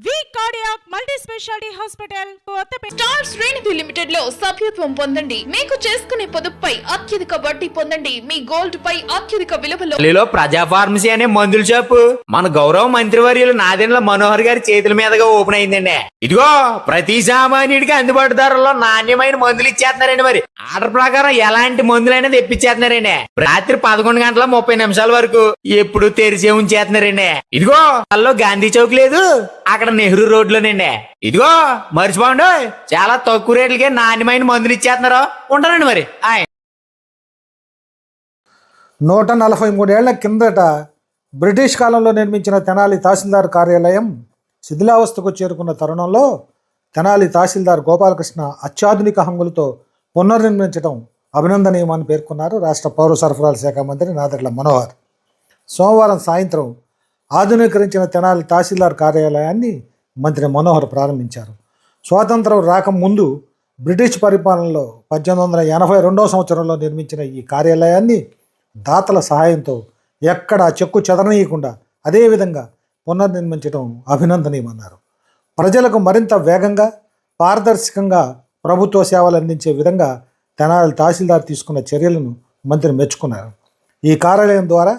వి cardiac multi speciality hospital Kothapeta. Star శ్రేణి limited లో సభ్యత్వం పొందండి. మీకు చేసుకునే పొదుపుపై అత్యధిక వడ్డీ పొందండి. మీ గోల్డ్ పై అత్యధిక విలువలో ఢిల్లీలో ప్రజా ఫార్మసీ అనే మందుల షాపు మన గౌరవ మంత్రివర్యులు నాదెండ్ల మనోహర్ గారి చేతుల మీదుగా ఓపెన్ అయిందండి. ఇదిగో ప్రతి సామాన్యుడికి అందుబాటు ధరల్లో నాణ్యమైన మందులు ఇచ్చేస్తున్నారండి. మరి ఆర్డర్ ప్రకారం ఎలాంటి మందులైనా తెప్పించేస్తున్నారండి. రాత్రి 11:30 వరకు ఎప్పుడు తెరిచే ఉంచేస్తున్నారండి. ఇదిగో అల్లో గాంధీ చౌక్ లేదు, అక్కడ నెహ్రూ రోడ్లోనండి. ఇదిగో మర్చిపోండి, చాలా తక్కువ రేట్లకే నాణ్యమైన మందులు ఇచ్చేస్తున్నారు. ఉంటానండి మరి. 143 ఏళ్ల కిందట బ్రిటిష్ కాలంలో నిర్మించిన తెనాలి తహసీల్దార్ కార్యాలయం శిథిలావస్థకు చేరుకున్న తరుణంలో తెనాలి తహసీల్దార్ గోపాలకృష్ణ అత్యాధునిక హంగులతో పునర్నిర్మించడం అభినందనీయమని పేర్కొన్నారు రాష్ట్ర పౌర సరఫరాల శాఖ మంత్రి నాదెండ్ల మనోహర్. సోమవారం సాయంత్రం ఆధునీకరించిన తెనాలి తహసీల్దార్ కార్యాలయాన్ని మంత్రి మనోహర్ ప్రారంభించారు. స్వాతంత్రం రాకముందు బ్రిటిష్ పరిపాలనలో 1882 సంవత్సరంలో నిర్మించిన ఈ కార్యాలయాన్ని దాతల సహాయంతో ఎక్కడా చెక్కు చెదరనీయకుండా అదేవిధంగా పునర్నిర్మించడం అభినందనీయమన్నారు. ప్రజలకు మరింత వేగంగా పారదర్శకంగా ప్రభుత్వ సేవలు అందించే విధంగా తెనాలి తహసీల్దార్ తీసుకున్న చర్యలను మంత్రి మెచ్చుకున్నారు. ఈ కార్యాలయం ద్వారా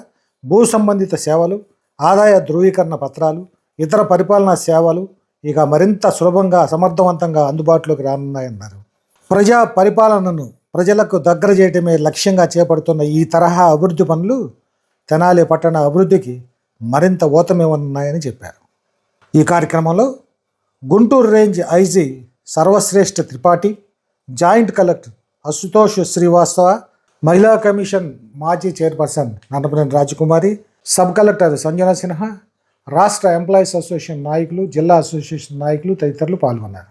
భూ సంబంధిత సేవలు, ఆదాయ ధృవీకరణ పత్రాలు, ఇతర పరిపాలనా సేవలు ఇక మరింత సులభంగా సమర్థవంతంగా అందుబాటులోకి రానున్నాయన్నారు. ప్రజా పరిపాలనను ప్రజలకు దగ్గర చేయటమే లక్ష్యంగా చేపడుతున్న ఈ తరహా అభివృద్ధి పనులు తెనాలి పట్టణ అభివృద్ధికి మరింత ఊతమివ్వనున్నాయని చెప్పారు. ఈ కార్యక్రమంలో Guntur range IG Sarvashreshtha Tripathi, joint collector Ashutosh Srivastava, మహిళా కమిషన్ మాజీ చైర్పర్సన్ నన్నపనేని రాజకుమారి, సబ్ కలెక్టర్ సంజన సిన్హా, రాష్ట్ర ఎంప్లాయీస్ అసోసియేషన్ నాయకులు, జిల్లా అసోసియేషన్ నాయకులు తదితరులు పాల్గొన్నారు.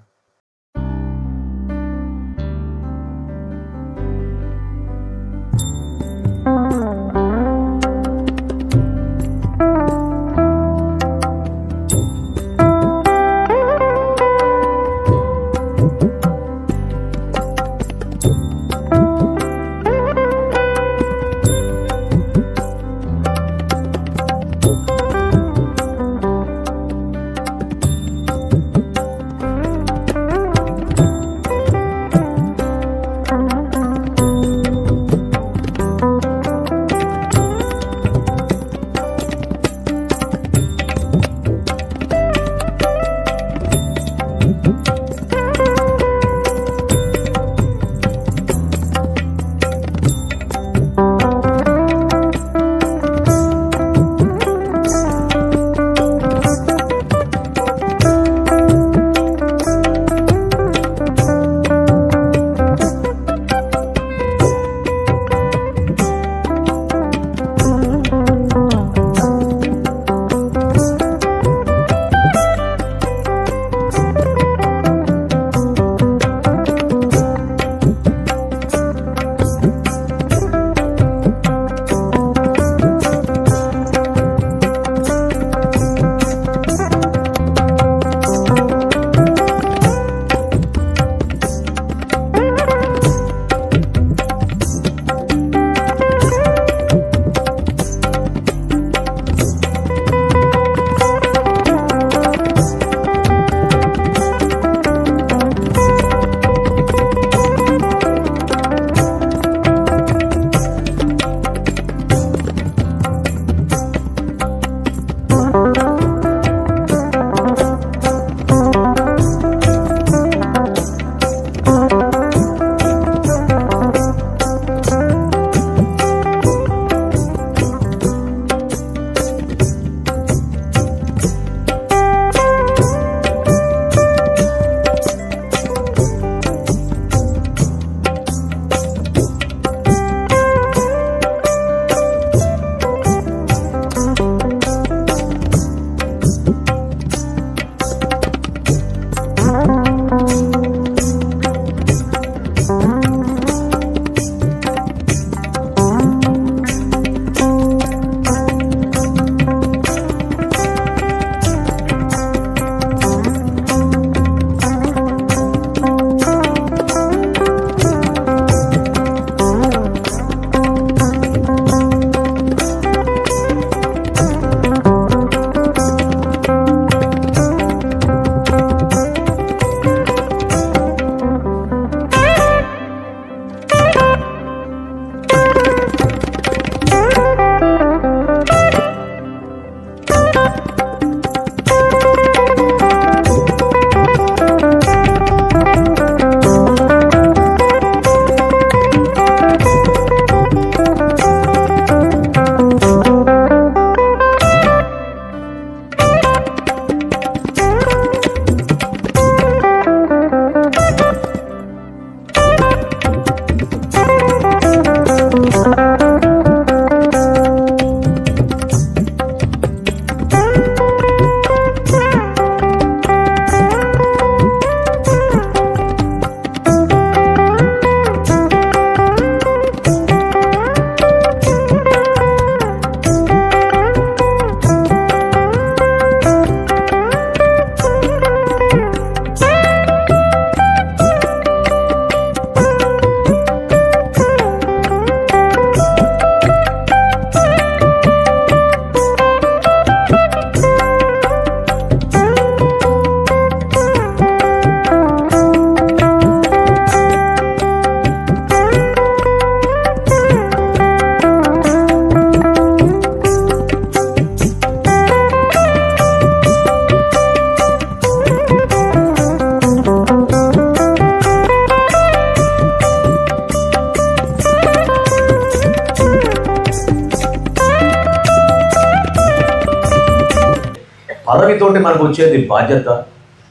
పదవితోటి మనకు వచ్చేది బాధ్యత.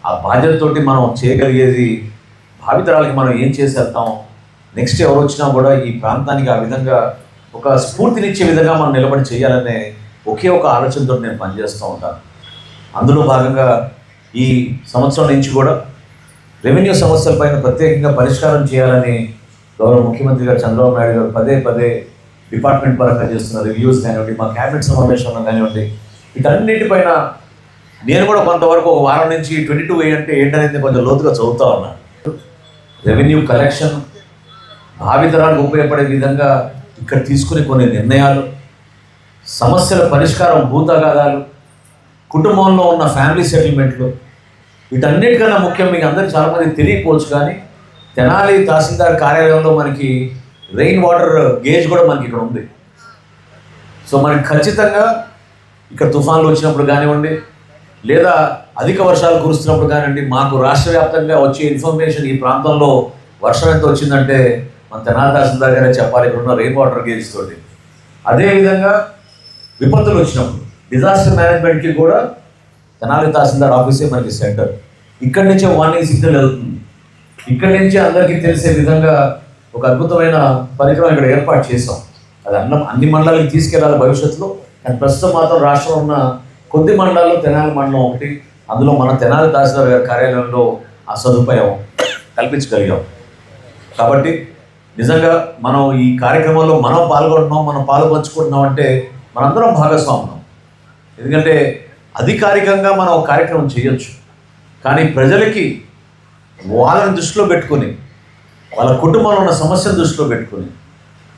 ఆ బాధ్యతతోటి మనం చేయగలిగేది భావితరాలకి మనం ఏం చేసేస్తాం, నెక్స్ట్ ఎవరు వచ్చినా కూడా ఈ ప్రాంతానికి ఆ విధంగా ఒక స్ఫూర్తినిచ్చే విధంగా మనం నిలబడి చేయాలనే ఒకే ఒక ఆలోచనతో నేను పనిచేస్తూ ఉంటాను. అందులో భాగంగా ఈ సంవత్సరం నుంచి కూడా రెవెన్యూ సమస్యలపైన ప్రత్యేకంగా పరిష్కారం చేయాలని గౌరవ ముఖ్యమంత్రి గారు చంద్రబాబు నాయుడు గారు పదే పదే డిపార్ట్మెంట్ పరంగా చేస్తున్న రివ్యూస్ కానివ్వండి, మా క్యాబినెట్ సమావేశంలో కానివ్వండి, వీటన్నిటిపైన నేను కూడా కొంతవరకు ఒక వారం నుంచి 22A అంటే ఏంటనేది కొంచెం లోతుగా చదువుతా ఉన్నాను. రెవెన్యూ కలెక్షన్ భావితరాలకు ఉపయోగపడే విధంగా ఇక్కడ తీసుకునే కొన్ని నిర్ణయాలు, సమస్యల పరిష్కారం, భూతగాదాలు, కుటుంబంలో ఉన్న ఫ్యామిలీ సెటిల్మెంట్లు, వీటన్నిటికన్నా ముఖ్యం మీకు అందరికీ చాలామంది తెలియకపోవచ్చు కానీ తెనాలి తహసీల్దార్ కార్యాలయంలో మనకి రెయిన్ వాటర్ గేజ్ కూడా మనకి ఇక్కడ ఉంది. సో మనకి ఖచ్చితంగా ఇక్కడ తుఫాన్లు వచ్చినప్పుడు కానివ్వండి, లేదా అధిక వర్షాలు కురుస్తున్నప్పుడు కానివ్వండి, మాకు రాష్ట్ర వ్యాప్తంగా వచ్చే ఇన్ఫర్మేషన్ ఈ ప్రాంతంలో వర్షం ఎంత వచ్చిందంటే మన తెనాలి తహసీల్దార్ గారే చెప్పాలి ఇక్కడ ఉన్న రెయిన్ వాటర్ గేజ్ తోటి. అదేవిధంగా విపత్తులు వచ్చినప్పుడు డిజాస్టర్ మేనేజ్మెంట్కి కూడా తెనాలి తహసీల్దార్ ఆఫీసే మనకి సెంటర్. ఇక్కడి నుంచే వార్నింగ్ సిగ్నల్ వెళ్తుంది. ఇక్కడి నుంచి అందరికీ తెలిసే విధంగా ఒక అద్భుతమైన పరికరం ఇక్కడ ఏర్పాటు చేసాం. అది అన్ని మండలాలకు తీసుకెళ్ళాలి భవిష్యత్తులో. కానీ ప్రస్తుతం మాత్రం రాష్ట్రంలో ఉన్న కొద్ది మండలాల్లో తెనాలి మండలం ఒకటి, అందులో మన తెనాలి తహసీల్దార్ గారి కార్యాలయంలో ఆ సదుపాయం కల్పించగలిగాం. కాబట్టి నిజంగా మనం ఈ కార్యక్రమంలో మనం పాల్గొంటున్నాం, మనం పాల్పంచుకుంటున్నాం అంటే మనందరం భాగస్వామ్యం. ఎందుకంటే అధికారికంగా మనం ఒక కార్యక్రమం చేయొచ్చు, కానీ ప్రజలకి వాళ్ళని దృష్టిలో పెట్టుకొని, వాళ్ళ కుటుంబంలో ఉన్న సమస్యను దృష్టిలో పెట్టుకొని,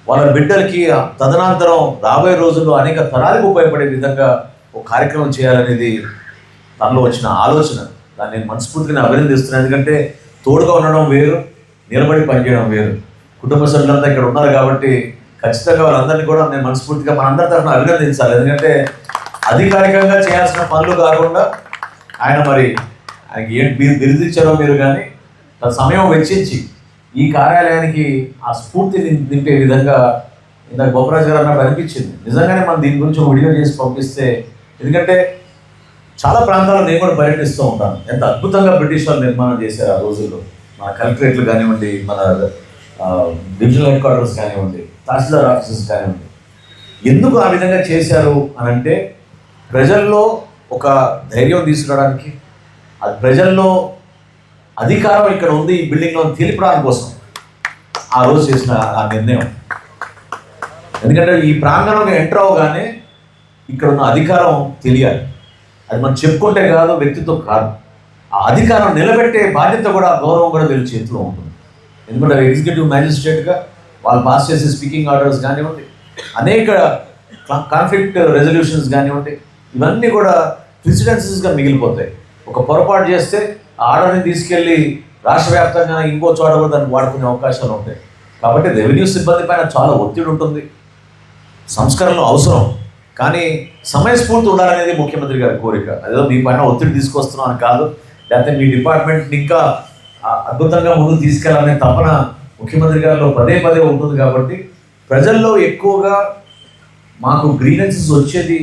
వాళ్ళ బిడ్డలకి తదనంతరం రాబోయే రోజుల్లో అనేక తరాలకు ఉపయోగపడే విధంగా ఒక కార్యక్రమం చేయాలనేది తనలో వచ్చిన ఆలోచన. దాన్ని నేను మనస్ఫూర్తిగా అభినందిస్తున్నాను. ఎందుకంటే తోడుగా ఉండడం వేరు, నిలబడి పనిచేయడం వేరు. కుటుంబ సభ్యులంతా ఇక్కడ ఉన్నారు కాబట్టి ఖచ్చితంగా వాళ్ళందరినీ కూడా నేను మనస్ఫూర్తిగా మనందరి తరఫున అభినందించాలి. ఎందుకంటే అధికారికంగా చేయాల్సిన పనులు కాకుండా ఆయనకి ఏం బిరుదిచ్చారో మీరు కానీ తన సమయం వెచ్చించి ఈ కార్యాలయానికి ఆ స్ఫూర్తిని నింపే విధంగా ఇందాక బొప్పరాజు గారు అన్నట్టు అనిపించింది. నిజంగానే మనం దీని గురించి ఒక వీడియో చేసి పంపిస్తే, ఎందుకంటే చాలా ప్రాంతాల్లో నేను కూడా పర్యటిస్తూ ఉంటాను. ఎంత అద్భుతంగా బ్రిటిష్ వాళ్ళు నిర్మాణం చేశారు ఆ రోజుల్లో. మన కలెక్టరేట్లు కానివ్వండి, మన డివిజనల్ హెడ్ క్వార్టర్స్ కానివ్వండి, తహసీల్దార్ ఆఫీసెస్ కానివ్వండి. ఎందుకు ఆ విధంగా చేశారు అని అంటే ప్రజల్లో ఒక ధైర్యం తీసుకురావడానికి, అది ప్రజల్లో అధికారం ఇక్కడ ఉంది ఈ బిల్డింగ్లో తెలిపడానికి కోసం ఆ రోజు చేసిన ఆ నిర్ణయం. ఎందుకంటే ఈ ప్రాంగణంలో ఎంటర్ అవగానే ఇక్కడ ఉన్న అధికారం తెలియాలి. అది మనం చెప్పుకుంటే కాదు, వ్యక్తితో కాదు. ఆ అధికారం నిలబెట్టే బాధ్యత కూడా, గౌరవం కూడా వీళ్ళ చేతిలో ఉంటుంది. ఎందుకంటే ఎగ్జిక్యూటివ్ మ్యాజిస్ట్రేట్గా వాళ్ళు పాస్ చేసే స్పీకింగ్ ఆర్డర్స్ కానివ్వండి, అనేక కాన్ఫ్లిక్ట్ రెజల్యూషన్స్ కానివ్వండి, ఇవన్నీ కూడా ప్రెసిడెన్సీస్గా మిగిలిపోతాయి. ఒక పొరపాటు చేస్తే ఆ ఆర్డర్ని తీసుకెళ్ళి రాష్ట్ర వ్యాప్తంగా ఇంకో చోట కూడా దాన్ని వాడుకునే అవకాశాలు ఉంటాయి. కాబట్టి రెవెన్యూ సిబ్బంది పైన చాలా ఒత్తిడి ఉంటుంది, సంస్కరణలు అవసరం. కానీ సమయస్ఫూర్తి ఉండాలనేది ముఖ్యమంత్రి గారి కోరిక. అదేదో మీ పైన ఒత్తిడి తీసుకొస్తున్నాం అని కాదు, లేకపోతే మీ డిపార్ట్మెంట్ని ఇంకా అద్భుతంగా ముందుకు తీసుకెళ్లాలనే తపన ముఖ్యమంత్రి గారిలో పదే పదే ఉంటుంది. కాబట్టి ప్రజల్లో ఎక్కువగా మాకు గ్రీవెన్సెస్ వచ్చేది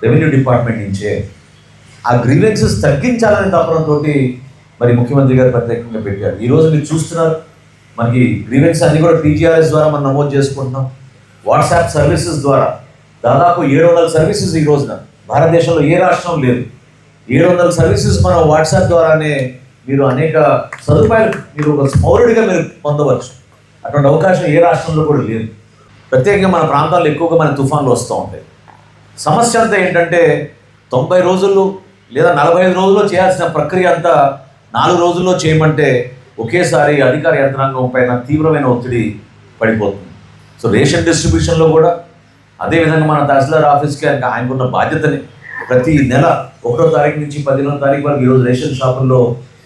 రెవెన్యూ డిపార్ట్మెంట్ నుంచే. ఆ గ్రీవెన్సెస్ తగ్గించాలనే తపనతో మరి ముఖ్యమంత్రి గారు ప్రత్యేకంగా పెట్టారు. ఈరోజు మీరు చూస్తున్నారు, మనకి గ్రీవెన్స్ అన్ని కూడా టీజీఆర్ఎస్ ద్వారా మనం నమోదు చేసుకుంటున్నాం. వాట్సాప్ సర్వీసెస్ ద్వారా దాదాపు 700 సర్వీసెస్ ఈ రోజున భారతదేశంలో ఏ రాష్ట్రం లేదు. 700 సర్వీసెస్ మనం వాట్సాప్ ద్వారానే మీరు అనేక సదుపాయాలు మీరు ఒక పౌరుడిగా మీరు పొందవచ్చు. అటువంటి అవకాశం ఏ రాష్ట్రంలో కూడా లేదు. ప్రత్యేకంగా మన ప్రాంతాల్లో ఎక్కువగా మన తుఫాన్లు వస్తూ ఉంటాయి. సమస్య అంతా ఏంటంటే 90 రోజులు లేదా 45 రోజుల్లో చేయాల్సిన ప్రక్రియ అంతా 4 రోజుల్లో చేయమంటే ఒకేసారి అధికార యంత్రాంగం పైన తీవ్రమైన ఒత్తిడి పడిపోతుంది. సో రేషన్ డిస్ట్రిబ్యూషన్లో కూడా అదేవిధంగా మన తహసీల్దార్ ఆఫీస్కి ఆయనకున్న బాధ్యతని ప్రతి నెల 1వ తారీఖు నుంచి 15వ తారీఖు వరకు ఈరోజు రేషన్ షాపుల్లో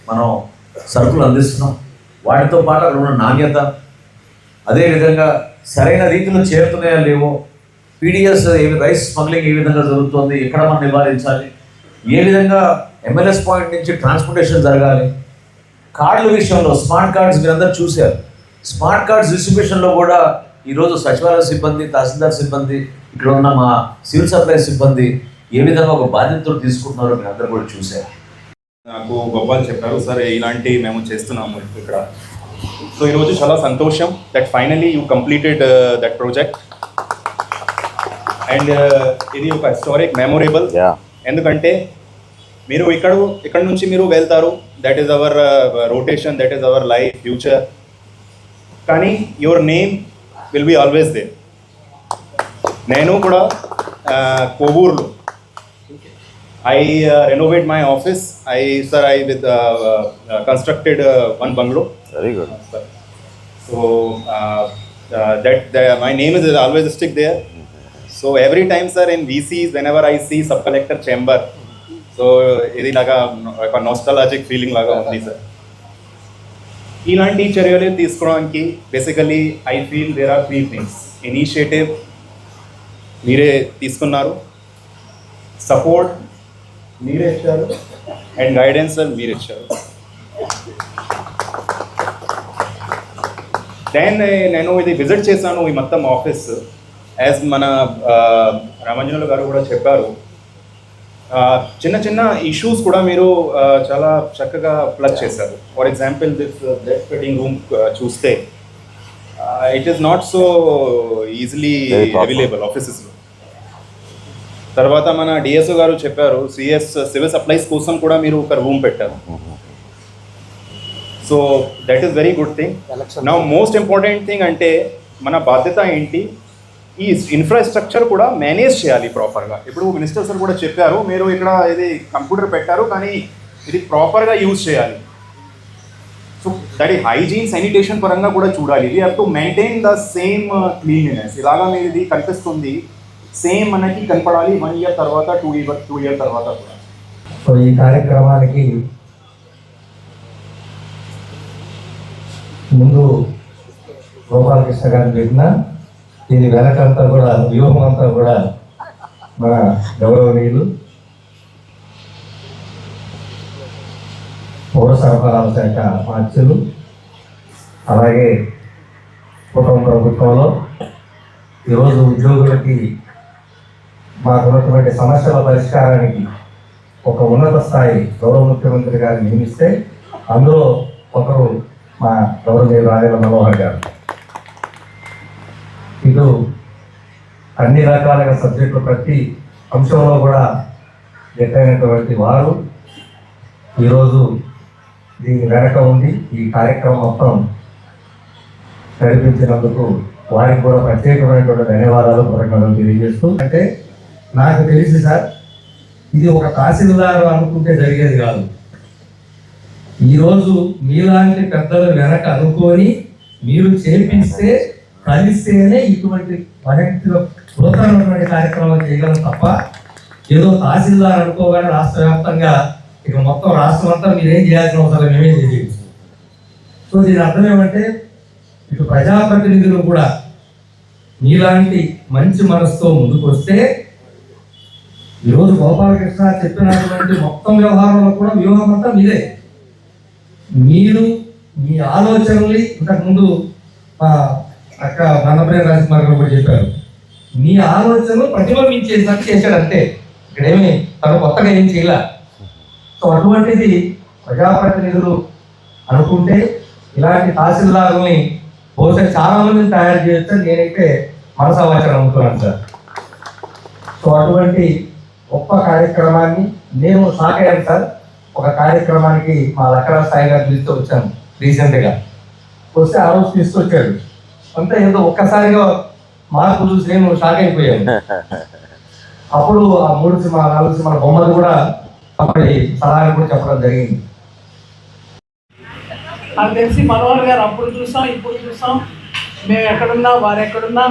మనం సరుకులు అందిస్తున్నాం. వాటితో పాటు అక్కడ ఉన్న నాణ్యత, అదేవిధంగా సరైన రీతిలో చేరుతున్నాయా లేవో, పీడిఎస్ రైస్ స్మగ్లింగ్ ఏ విధంగా జరుగుతుంది, ఎక్కడ మనం నివారించాలి, ఏ విధంగా MLS పాయింట్ నుంచి ట్రాన్స్పోర్టేషన్ జరగాలి, కార్డుల విషయంలో స్మార్ట్ కార్డ్స్ మీరందరూ చూశారు. స్మార్ట్ కార్డ్స్ డిస్ట్రిబ్యూషన్లో కూడా ఈరోజు సచివాలయ సిబ్బంది, తహసీల్దార్ సిబ్బంది, ఇక్కడ ఉన్న మా సివిల్ సప్లై సిబ్బంది ఏ విధంగా ఒక బాధ్యతతో తీసుకుంటున్నారో మీరు అందరూ కూడా చూశారు. నాకు గోపాల్ చెప్పారు, సార్ ఇలాంటి మేము చేస్తున్నాము ఇక్కడ. సో ఈరోజు చాలా సంతోషం that finally you completed that project. And ఇది ఒక హిస్టారిక్ మెమొరేబుల్, ఎందుకంటే మీరు ఇక్కడ నుంచి మీరు వెళ్తారు, that is our rotation, that is our life future, కానీ your name will be always there. నేను కూడా కోవూరులో I renovate my office. I constructed one bungalow. Very good. So my name is always stick there. So every time, sir, in VCs, whenever I see sub collector chamber, so ఇది లాగా ఒక nostalgic feeling లాగా ఉంది sir. ఇలాంటి చర్యలు తీసుకోవడానికి basically I feel there are 3 things. Initiative మీరే తీసుకున్నారు, సపోర్ట్ మీరే ఇచ్చారు, అండ్ గైడెన్స్ మీరు ఇచ్చారు. దెన్ నేను ఇది విజిట్ చేశాను ఈ మొత్తం ఆఫీస్. యాజ్ మన రామాంజనులు గారు కూడా చెప్పారు, చిన్న చిన్న ఇష్యూస్ కూడా మీరు చాలా చక్కగా ప్లగ్ చేశారు. For example this blood fitting room చూస్తే it is not so easily available ఆఫీసెస్లో. తర్వాత మన డిఎస్ఓ గారు చెప్పారు, సివిల్ సప్లైస్ కోసం కూడా మీరు ఒక రూమ్ పెట్టారు. So that is very good thing. నా మోస్ట్ ఇంపార్టెంట్ థింగ్ అంటే మన బాధ్యత ఏంటి, ఈ ఇన్ఫ్రాస్ట్రక్చర్ కూడా మేనేజ్ చేయాలి ప్రాపర్గా. ఇప్పుడు మినిస్టర్ సార్ కూడా చెప్పారు, మీరు ఇక్కడ ఇది కంప్యూటర్ పెట్టారు కానీ ఇది ప్రాపర్గా యూజ్ చేయాలి. సో దట్ ఈ హైజీన్ శానిటేషన్ పరంగా కూడా చూడాలి. We have to maintain the same cleanliness. ఇలాగా మీరు ఇది కనిపిస్తుంది, సేమ్ మనకి కనపడాలి 1 year తర్వాత, 2 year తర్వాత కూడా. సో ఈ కార్యక్రమానికి ముందు గోపాలకృష్ణ గారిని పెట్టిన దీని వెనకంతా కూడా వ్యూహం అంతా కూడా మన గౌరవనీయులు పౌర సరఫరాల శాఖ మార్చులు, అలాగే కుటుంబ ప్రభుత్వంలో ఈరోజు ఉద్యోగులకి మాకున్నటువంటి సమస్యల పరిష్కారానికి ఒక ఉన్నత స్థాయి గౌరవ ముఖ్యమంత్రి గారిని నియమిస్తే అందులో ఒకరు మా గౌరవనీయులు రాజేంద్ర మనోహర్ గారు. ఇటు అన్ని రకాలుగా సబ్జెక్టులు ప్రతి అంశంలో కూడా ఎత్తైనటువంటి వారు ఈరోజు దీని వెనక ఉండి ఈ కార్యక్రమం మొత్తం నడిపించినందుకు వారికి కూడా ప్రత్యేకమైనటువంటి ధన్యవాదాలు కృతజ్ఞతలు తెలియజేస్తూ, అంటే నాకు తెలిసి సార్ ఇది ఒక తహసీల్దారు అనుకుంటే జరిగేది కాదు. ఈరోజు మీలాంటి పెద్దలు వెనక అనుకొని మీరు చేపిస్తే కలిస్తేనే ఇటువంటి నూతనమైనటువంటి కార్యక్రమాలు చేయగలం తప్ప ఏదో తహసీల్దార్ అనుకోగానే రాష్ట్ర వ్యాప్తంగా ఇక మొత్తం రాష్ట్రం అంతా మీరేం చేయాల్సిన అవసరం మేమే చేయవచ్చు. సో దీని అర్థం ఏమంటే ఇటు ప్రజాప్రతినిధులు కూడా మీలాంటి మంచి మనసుతో ముందుకు వస్తే ఈరోజు గోపాలకృష్ణ చెప్పినటువంటి మొత్తం వ్యవహారంలో కూడా వ్యూహం అంతా మీరే. మీరు మీ ఆలోచనల్ని ఇంతకుముందు అక్క నన్నప్రేమ రాజకుమార్ గారు కూడా చెప్పారు, మీ ఆలోచనలు ప్రతిబింబించేసరికి చేశాడంటే ఇక్కడేమి తను కొత్తగా ఏం చేయాల. సో అటువంటిది ప్రజాప్రతినిధులు అనుకుంటే ఇలాంటి తహసీల్దారుల్ని బహుశా చాలా మందిని తయారు చేయొచ్చు నేనైతే మనసావాచన అనుకున్నాను సార్. సో అటువంటి గొప్ప కార్యక్రమాన్ని నేను సాగాను సార్. ఒక కార్యక్రమానికి మా లక్కరా సాయి గారు పిలుస్తూ వచ్చాను రీసెంట్గా. వస్తే ఆ రోజు తీసుకొచ్చాడు, అంతా ఏదో ఒక్కసారిగా మార్పు చూసి నేను షాక్ అయిపోయాను. అప్పుడు ఆ 3 సినిమా 4 సినిమాల బొమ్మలు కూడా అప్పటి సలహాలు కూడా చెప్పడం జరిగింది. నాకు తెలిసి మనోహర్ గారు అప్పుడు చూసాం ఇప్పుడు చూసాం, మేము ఎక్కడున్నా వారు ఎక్కడున్నా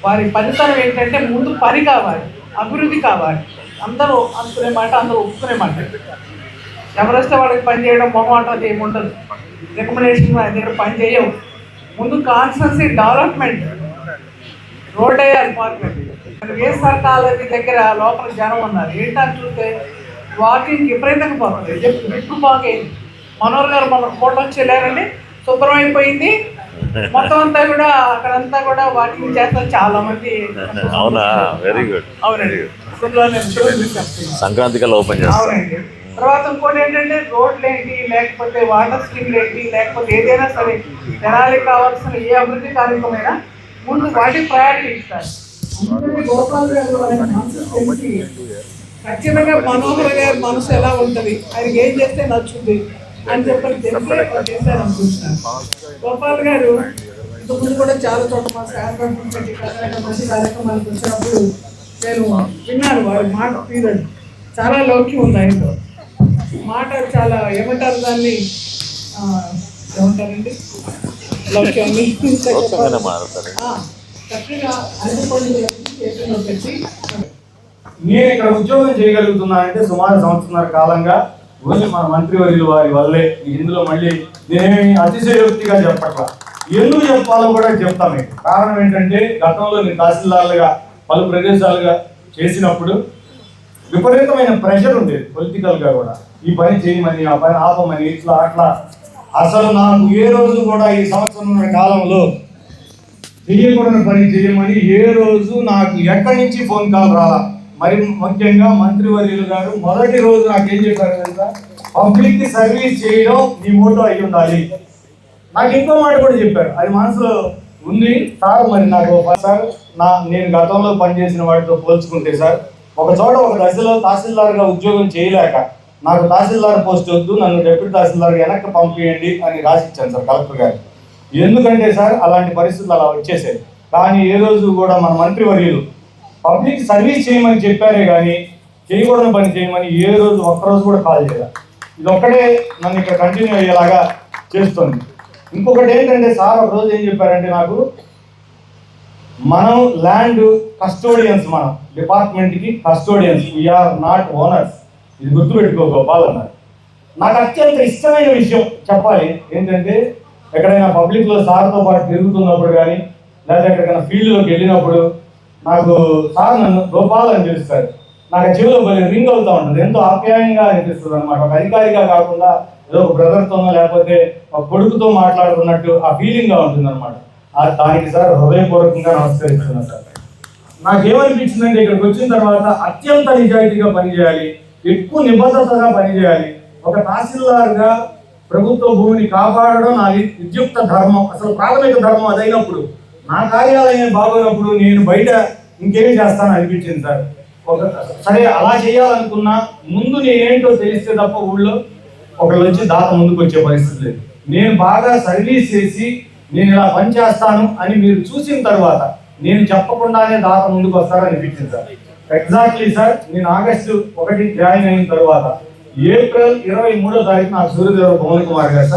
వారి పనితనం ఏంటంటే ముందు పని కావాలి, అభివృద్ధి కావాలి. అందరూ అనుకునే మాట, అందరూ ఒప్పుకునే మాట. ఎవరైతే వాళ్ళకి పని చేయడం మొహమాటం ఏముండదు, రికమెండేషన్ దగ్గర పని చేయవు. ముందు కాన్స్టెన్సీ డెవలప్మెంట్, రోడ్ వేయాలి, పార్క్మెంట్. వైఎస్ఆర్ కాలేజీ దగ్గర లోపల జనం ఉన్నారు, ఏంటని చూస్తే వాకింగ్ విపరీతంగా పోతుంది, లిఫ్ట్ బాగైంది. మనోహర్ గారు మన ఫోటో చెల్లారండి, శుభ్రమైపోయింది మొత్తం అంతా కూడా. అక్కడంతా కూడా వాకింగ్ చేస్తారు చాలా మంది. అవునా, వెరీ గుడ్. అవునండి. త్వరలోనే చూపిస్తాను. సంక్రాంతి కల్లా ఓపెన్ చేస్తాం. అవునండి. తర్వాత ఇంకోటి ఏంటంటే రోడ్లు ఏంటి, లేకపోతే వాటర్ స్కీమ్లు ఏంటి, లేకపోతే ఏదైనా సరే జనాలకు కావాల్సిన ఏ అభివృద్ధి కార్యక్రమమైనా ముందు వాటికి ప్రయారిటీ ఇస్తారు. అందుకని గోపాల్ గారు ఆయన మనసు తెలిసి ఖచ్చితంగా మనోహర్ గారి మనసు ఎలా ఉంటుంది, ఆయనకి ఏం చేస్తే నచ్చుతుంది అని చెప్పని తెలిసి చేశారు అనుకుంటున్నాను. గోపాల్ గారు ఇంతకుముందు కూడా చాలా చోట్ల మా మంచి కార్యక్రమాలకు వచ్చినప్పుడు నేను విన్నాను. వారి మాట తీరండి చాలా లౌక్యం ఉంది ఆయనలో. మాట చాలా ఏమంటారు దాన్ని, ఏమంటారండి లౌక్యాన్ని చక్కగా అరటిపండు చేతిలో పెట్టి నేను ఇక్కడ ఉద్యోగం చేయగలుగుతున్నానంటే సుమారు సంవత్సరాల కాలంగా ఓన్లీ మన మంత్రివర్యులు వారి వల్లే. ఇందులో మళ్ళీ నేనేమి అతిశయోక్తిగా చెప్పట్లా, ఎందుకు చెప్పాలో కూడా చెప్తాను మీకు. కారణం ఏంటంటే గతంలో నేను తహసీల్దార్లుగా పలు ప్రదేశాలుగా చేసినప్పుడు విపరీతమైన ప్రెషర్ ఉండేది పొలిటికల్గా కూడా. ఈ పని చేయమని, ఆ పని ఆపమని, ఇట్లా అట్లా. అసలు నాకు ఏ రోజు కూడా ఈ సంవత్సరం కాలంలో చేయకూడని పని చేయమని ఏ రోజు నాకు ఎక్కడి నుంచి ఫోన్ కాల్ రాలా. మరి ముఖ్యంగా మంత్రివర్యులు గారు మొదటి రోజు నాకేం చెప్పారు తెలుసా, పబ్లిక్ సర్వీస్ చేయడం నీ మోటో అయి ఉండాలి. నాకు ఇంకో మాట కూడా చెప్పారు, అది మనసులో ఉంది సార్. మరి నాకు సార్ నేను గతంలో పనిచేసిన వాటితో పోల్చుకుంటే సార్, ఒక చోట ఒక దశలో తహసీల్దార్గా ఉద్యోగం చేయలేక నాకు తహసీల్దార్ పోస్ట్ వద్దు, నన్ను డిప్యూటీ తహసీల్దార్ వెనక్కి పంపించండి అని రాసిచ్చాను సార్ కలెక్టర్ గారు. ఎందుకంటే సార్ అలాంటి పరిస్థితులు అలా వచ్చేసాయి. కానీ ఏ రోజు కూడా మన మంత్రివర్యులు పబ్లిక్ సర్వీస్ చేయమని చెప్పారే కానీ చేయకూడని పని చేయమని ఏ రోజు ఒక్కరోజు కూడా కాల్ చేయాలి. ఇది ఒక్కడే నన్ను ఇక్కడ కంటిన్యూ అయ్యేలాగా చేస్తుంది. ఇంకొకటి ఏంటంటే సార్ ఒక రోజు ఏం చెప్పారంటే నాకు, మనం ల్యాండ్ కస్టోడియన్స్, మనం డిపార్ట్మెంట్కి కస్టోడియన్స్, వీఆర్ నాట్ ఓనర్స్. ఇది గుర్తుపెట్టుకో గోపాల్ అన్నారు. నాకు అత్యంత ఇష్టమైన విషయం చెప్పాలి ఏంటంటే, ఎక్కడైనా పబ్లిక్లో సార్తో పాటు తిరుగుతున్నప్పుడు కానీ లేదా ఎక్కడికైనా ఫీల్డ్లోకి వెళ్ళినప్పుడు నాకు సార్ నన్ను గోపాల్ అని పిలుస్తారు. నాకు చెవిలో భలే రింగ్ అవుతూ ఉంటుంది, ఎంతో ఆప్యాయంగా అనిపిస్తుంది అనమాట. ఒక అధికారిగా కాకుండా ఏదో ఒక బ్రదర్తోనో లేకపోతే ఒక కొడుకుతో మాట్లాడుతున్నట్టు ఆ ఫీలింగ్గా ఉంటుంది అనమాట. దానికి సార్ హృదయపూర్వకంగా నమస్కరిస్తున్నాను సార్. నాకేమనిపించిందంటే ఇక్కడికి వచ్చిన తర్వాత అత్యంత నిజాయితీగా పనిచేయాలి, ఎక్కువ నిబద్ధతగా పనిచేయాలి. ఒక తహసీల్దార్గా ప్రభుత్వ భూమిని కాపాడడం నాది విద్యుక్త ధర్మం, అసలు ప్రాథమిక ధర్మం. అదైనప్పుడు నా కార్యాలయం బాగోనప్పుడు నేను బయట ఇంకేమి చేస్తాను అనిపించింది సార్. సరే అలా చేయాలనుకున్నా ముందు నేనేంటో తెలిస్తే తప్ప ఊళ్ళో ఒకళ్ళు వచ్చి దాత ముందుకు వచ్చే పరిస్థితి లేదు. నేను బాగా సర్వీస్ చేసి నేను ఇలా పని చేస్తాను అని మీరు చూసిన తర్వాత నేను చెప్పకుండానే దాత ముందుకు వస్తారని అనిపించింది సార్. ఎగ్జాక్ట్లీ సార్, నేను ఆగస్టు 1 జాయిన్ అయిన తర్వాత ఏప్రిల్ 23వ తారీఖు నాకు సూర్యదేవ పవన్ కుమార్ గారు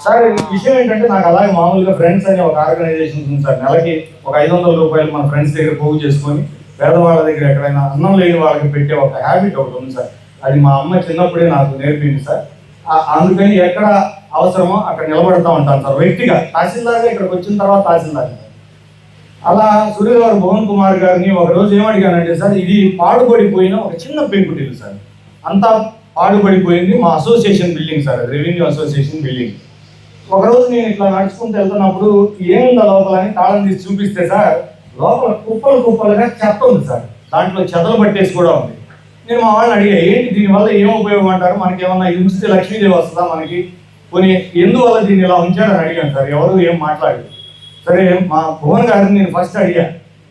సార్ విషయం ఏంటంటే, నాకు అలాగే మామూలుగా ఫ్రెండ్స్ అనే ఒక ఆర్గనైజేషన్ ఉంది సార్. నెలకి ఒక 500 రూపాయలు మన ఫ్రెండ్స్ దగ్గర పోగు చేసుకొని పేదవాళ్ళ దగ్గర ఎక్కడైనా అన్నం లేని వాళ్ళకి పెట్టే ఒక హ్యాబిట్ ఒకటి ఉంది సార్. అది మా అమ్మ చిన్నప్పుడే నాకు నేర్పింది సార్. అందుకని ఎక్కడ అవసరమో అక్కడ నిలబడతా ఉంటాను సార్. వ్యక్తిగా తహసీల్దార్గా ఇక్కడికి వచ్చిన తర్వాత తహసీల్దార్ అలా సూర్యదేవ పవన్ కుమార్ గారిని ఒక రోజు ఏమడిగానంటే సార్, ఇది పాడుపడిపోయిన ఒక చిన్న పెంకుటిల్లు సార్, అంతా పాడుపడిపోయింది. మా association building sir, revenue association building. ఒకరోజు నేను ఇట్లా నడుచుకుంటూ వెళ్తున్నప్పుడు ఏముందా లోపల అని తాళం తీసి చూపిస్తే సార్, లోపల కుప్పలుగా చెత్త ఉంది సార్. దాంట్లో చెదలు పట్టేసి కూడా ఉంది. నేను మా వాళ్ళని అడిగా, ఏంటి దీనివల్ల ఏం ఉపయోగం అంటారు, మనకి ఏమన్నా ఉంచితే లక్ష్మీదేవి వస్తుందా మనకి, కొన్ని ఎందువల్ల దీన్ని ఇలా ఉంచారని అడిగాను సార్. ఎవరు ఏం మాట్లాడలేదు. సరే మా భువన్ గారిని నేను ఫస్ట్ అడిగా,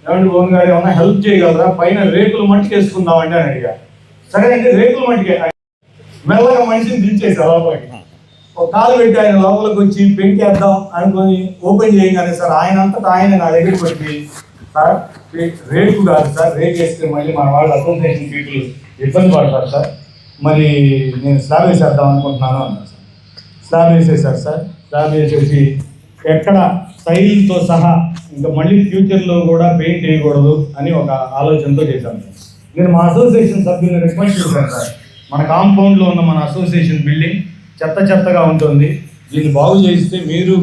ఏమంటే భువన్ గారు ఏమన్నా హెల్ప్ చేయగలరా, పైన రేకులు మట్టికి వేసుకుందామండి అని అడిగా. సరే అంటే రేకులు మట్టికే మెల్లగా మనిషిని దించేసా లోపలికి. ఒక కాలు పెట్టి ఆయన లోపలికి వచ్చి పెంకేద్దాం అనుకొని ఓపెన్ చేయగానే సార్ ఆయన అంతటా ఆయన నా దగ్గరికి వచ్చి, సార్ రేకు కాదు సార్, రేకు వేస్తే మళ్ళీ మన వాళ్ళు అసోసియేషన్ పీపుల్ ఇబ్బంది పడతారు సార్, మరి నేను స్లాబ్ వేసేద్దాం అనుకుంటున్నాను అన్నారు సార్. స్లాబ్ వేసేసారు సార్. స్లాబ్ వేసేసి ఎక్కడ స్టైల్తో సహా ఇంకా మళ్ళీ ఫ్యూచర్లో కూడా పెయింట్ వేయకూడదు అని ఒక ఆలోచనతో చేశాను సార్. నేను మా అసోసియేషన్ సభ్యులను రిక్వెస్ట్ చేశాను సార్, మన కాంపౌండ్లో ఉన్న మన అసోసియేషన్ బిల్డింగ్ చెత్తగా ఉంటుంది, దీన్ని బాగు చేస్తే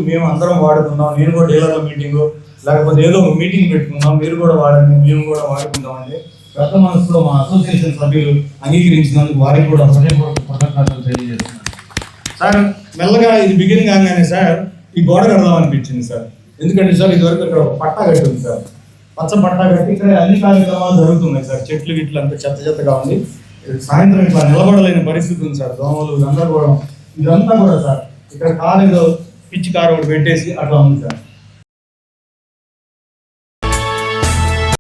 మేము అందరం వాడుకుందాం, నేను కూడా డీలర్ల మీటింగు లేకపోతే ఏదో ఒక మీటింగ్ పెట్టుకుందాం, మీరు కూడా వాడండి, మేము కూడా వాడుకుందాం అని పెద్ద మనసులో మా అసోసియేషన్ సభ్యులు అంగీకరించినందుకు వారికి కూడా హృదయపూర్వక కృతజ్ఞతలు తెలియజేస్తున్నాను సార్. మెల్లగా ఇది బిగినింగ్ కాగానే సార్ ఈ గోడ కడదాం అనిపించింది సార్. ఎందుకంటే సార్ ఇదివరకు ఇక్కడ ఒక పట్టా కట్టింది సార్. పచ్చ పట్టా కట్టి ఇక్కడ అన్ని కార్యక్రమాలు జరుగుతున్నాయి సార్. చెట్లు గిట్లు అంతా చెత్త చెత్తగా ఉంది. సాయంత్రం ఇట్లా నిలబడలేని పరిస్థితి ఉంది సార్. దోమలు గందరగోళం ఇదంతా కూడా సార్. ఇక్కడ కాలేజీలో పిచ్చి కారు ఒకటి పెట్టేసి అట్లా ఉంది సార్.